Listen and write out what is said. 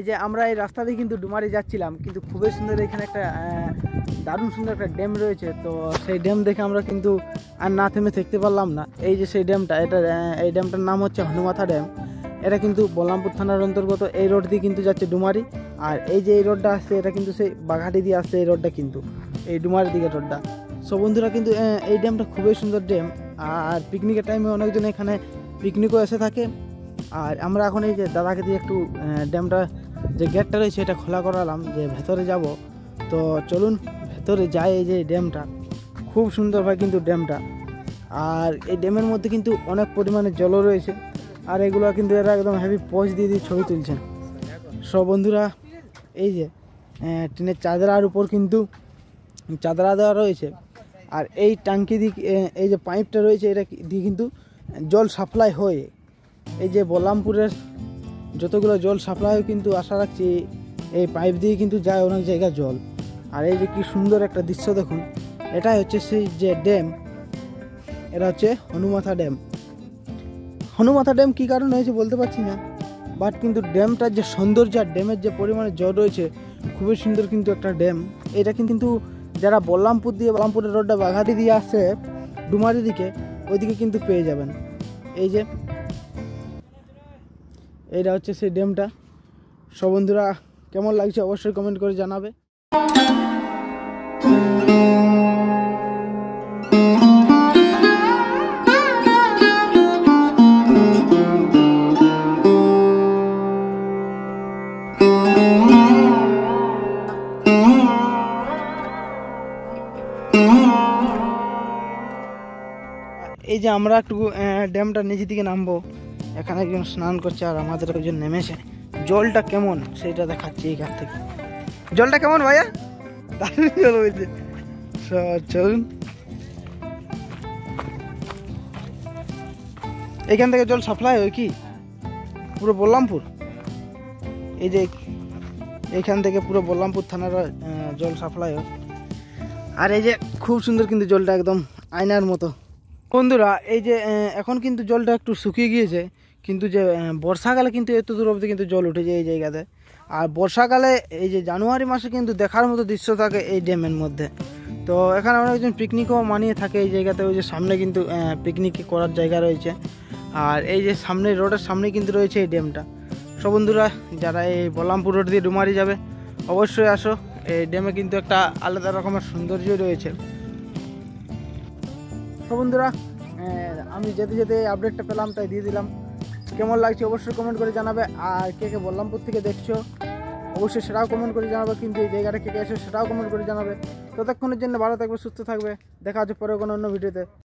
যে আমরা এই রাস্তা দিয়ে কিন্তু ডুমারি যাচ্ছিলাম, কিন্তু খুবই সুন্দর এখানে একটা দারুণ সুন্দর একটা ড্যাম রয়েছে। তো সেই ড্যাম দেখে আমরা কিন্তু আর না থেমে থাকতে পারলাম না। এই যে সেই ড্যামটা, এই ড্যামটার নাম হচ্ছে হনুমাথা ড্যাম। এটা কিন্তু বলরামপুর থানার অন্তর্গত। এই রোড দিয়ে কিন্তু যাচ্ছে ডুমারি। আর এই যে এই রোডটা আসছে এটা কিন্তু সেই বাঘাটি দিয়ে আসছে। এই রোডটা কিন্তু এই ডুমারির দিকে রোডটা। সো বন্ধুরা কিন্তু এই ড্যামটা খুবই সুন্দর ড্যাম। আর পিকনিকের টাইমে অনেকজন এখানে পিকনিকও এসে থাকে। আর আমরা এখন এই যে দাদাকে দিয়ে একটু ড্যামটা যে গেটটা রয়েছে এটা খোলা করালাম, যে ভেতরে যাব। তো চলুন ভেতরে যাই। এই যে ড্যামটা খুব সুন্দর হয় কিন্তু ড্যামটা। আর এই ড্যামের মধ্যে কিন্তু অনেক পরিমাণে জলও রয়েছে। আর এগুলো কিন্তু এরা একদম হেভি পোজ দিয়ে ছবি তুলছেন। সব বন্ধুরা এই যে টিনের চাদরার উপর কিন্তু চাদরা দেওয়া রয়েছে। আর এই ট্যাঙ্কি দিয়ে এই যে পাইপটা রয়েছে এটা দিয়ে কিন্তু জল সাপ্লাই হয়। এই যে বলরামপুরের যতগুলো জল সাপ্লাই হয় কিন্তু আশা রাখছি এই পাইপ দিয়ে কিন্তু যায় অনেক জায়গায় জল। আর এই যে কি সুন্দর একটা দৃশ্য দেখুন, এটাই হচ্ছে সেই যে ড্যাম, এটা হচ্ছে হনুমাথা ড্যাম। হনুমাথা ড্যাম কী কারণে হয়েছে বলতে পারছি না, বাট কিন্তু ড্যামটার যে সৌন্দর্য আর ড্যামের যে পরিমাণে জল রয়েছে খুবই সুন্দর কিন্তু একটা ড্যাম। এটা কিন্তু যারা বলরামপুরের রোডটা বাঘাটি দিয়ে আসছে ডুমারি দিকে, ওইদিকে কিন্তু পেয়ে যাবেন। এই যে এইটা হচ্ছে সেই ড্যামটা। সব বন্ধুরা কেমন লাগছে অবশ্যই কমেন্ট করে জানাবে। এই যে আমরা একটু ড্যামটা নিচের দিকে নামবো। এখানে একজন স্নান করছে আর আমাদের একজন নেমেছে। জলটা কেমন সেটা দেখাচ্ছি এখান থেকে। জলটা কেমন ভাইয়া? দারুণ জল হয়েছে। চলুন এখান থেকে জল সাপ্লাই হয় কি পুরো বলরামপুর। এই যে এইখান থেকে পুরো বলরামপুর থানার জল সাপ্লাই হয়। আর এই যে খুব সুন্দর কিন্তু জলটা একদম আয়নার মতো। বন্ধুরা এই যে এখন কিন্তু জলটা একটু শুকিয়ে গিয়েছে, কিন্তু যে বর্ষাকালে কিন্তু এত দূর অবধি কিন্তু জল উঠে যায় এই জায়গাতে। আর বর্ষাকালে এই যে জানুয়ারি মাসে কিন্তু দেখার মতো দৃশ্য থাকে এই ড্যামের মধ্যে। তো এখানে অনেকজন পিকনিকও মানিয়ে থাকে এই জায়গাতে। ওই যে সামনে কিন্তু পিকনিক করার জায়গা রয়েছে। আর এই যে সামনে রোডের সামনে কিন্তু রয়েছে এই ড্যামটা। সব বন্ধুরা যারা এই বলরামপুর রোড দিয়ে ডুমারি যাবে অবশ্যই আসো। এই ড্যামে কিন্তু একটা আলাদা রকমের সৌন্দর্য রয়েছে। সব বন্ধুরা আমি যেতে যেতে আপডেটটা পেলাম তাই দিয়ে দিলাম। কেমন লাগছে অবশ্যই কমেন্ট করে জানাবে। আর কে কে বলরামপুর থেকে দেখছো অবশ্যই সেটাও কমেন্ট করে জানাবে। কিন্তু এই জায়গাটা কে কে এসে সেটাও কমেন্ট করে জানাবে। ততক্ষণের জন্য ভালো থাকবে, সুস্থ থাকবে। দেখা হচ্ছে পরে কোনো অন্য ভিডিওতে।